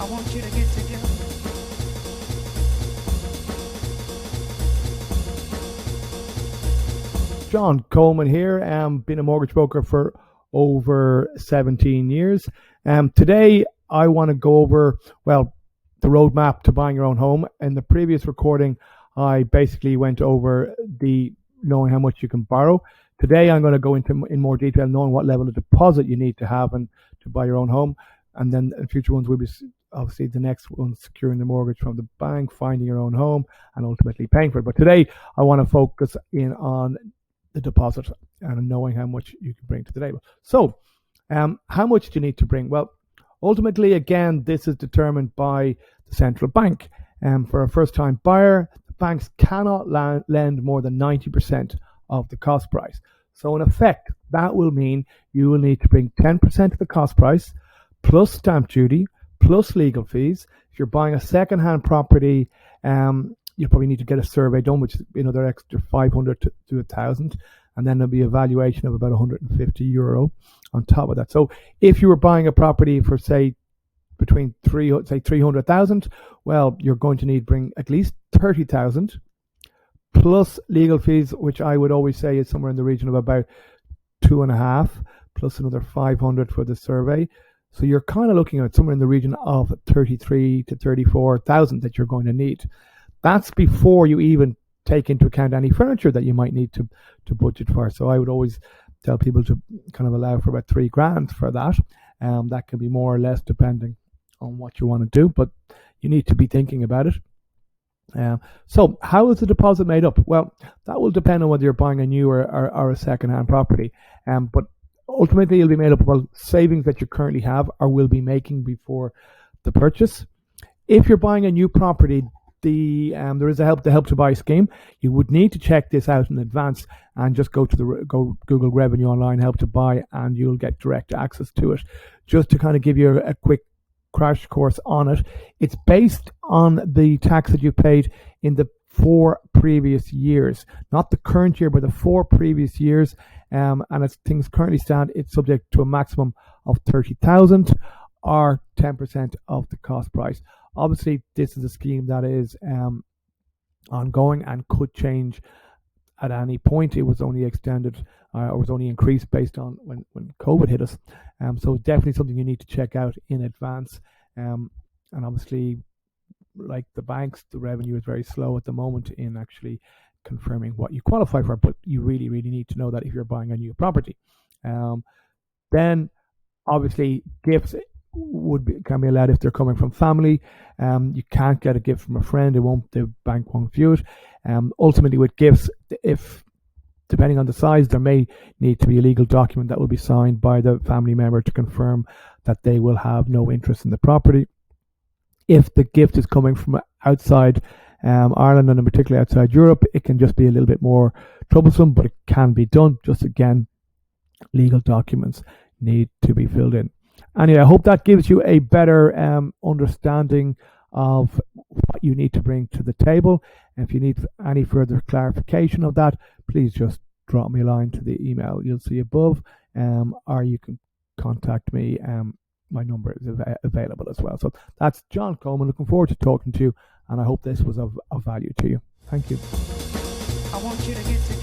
I want you to get together. John Coleman here. Been a mortgage broker for over 17 years. Today I want to go over, well, the roadmap to buying your own home. In the previous recording, I basically went over the knowing how much you can borrow. Today I'm going to go into in more detail knowing what level of deposit you need to have and to buy your own home. And then in future ones will be obviously the next one, securing the mortgage from the bank, finding your own home, and ultimately paying for it. But today I want to focus in on the deposit and knowing how much you can bring to the table. So, how much do you need to bring? Well, ultimately, again, this is determined by the central bank. For a first-time buyer, the banks cannot lend more than 90% of the cost price. So, in effect, that will mean you will need to bring 10% of the cost price, plus stamp duty, plus legal fees. If you're buying a second-hand property, you probably need to get a survey done, which is another extra 500 to 1,000, and then there'll be a valuation of about €150 on top of that. So if you were buying a property for say between 300,000, well, you're going to need to bring at least 30,000 plus legal fees, which I would always say is somewhere in the region of about 2.5, plus another 500 for the survey. So you're kind of looking at somewhere in the region of 33 to 34,000 that you're going to need. That's before you even take into account any furniture that you might need to budget for. So I would always tell people to kind of allow for about $3,000 for that. That can be more or less depending on what you want to do, but you need to be thinking about it. So how is the deposit made up? Well, that will depend on whether you're buying a new or a second-hand property. But ultimately, it'll be made up of savings that you currently have or will be making before the purchase. If you're buying a new property, there is the help to buy scheme. You would need to check this out in advance and just go Google Revenue Online Help to Buy, and you'll get direct access to it. Just to kind of give you a quick crash course on it, it's based on the tax that you paid in the 4 previous years, not the current year, but the 4 previous years. And as things currently stand, it's subject to a maximum of 30,000 or 10% of the cost price. Obviously, this is a scheme that is ongoing and could change at any point. It was only extended or was only increased based on when COVID hit us. So definitely something you need to check out in advance. And obviously, like the banks, the revenue is very slow at the moment in actually confirming what you qualify for. But you really, really need to know that if you're buying a new property. Then, obviously, gifts can be allowed if they're coming from family. You can't get a gift from a friend; the bank won't view it. Ultimately, with gifts, if depending on the size, there may need to be a legal document that will be signed by the family member to confirm that they will have no interest in the property. If the gift is coming from outside Ireland, and in particular outside Europe, it can just be a little bit more troublesome, but it can be done. Just again, legal documents need to be filled in. Anyway, I hope that gives you a better understanding of what you need to bring to the table. And if you need any further clarification of that, please just drop me a line to the email you'll see above, or you can contact me. My number is available as well. So that's John Coleman. Looking forward to talking to you, and I hope this was of value to you. Thank you. I want you to get together.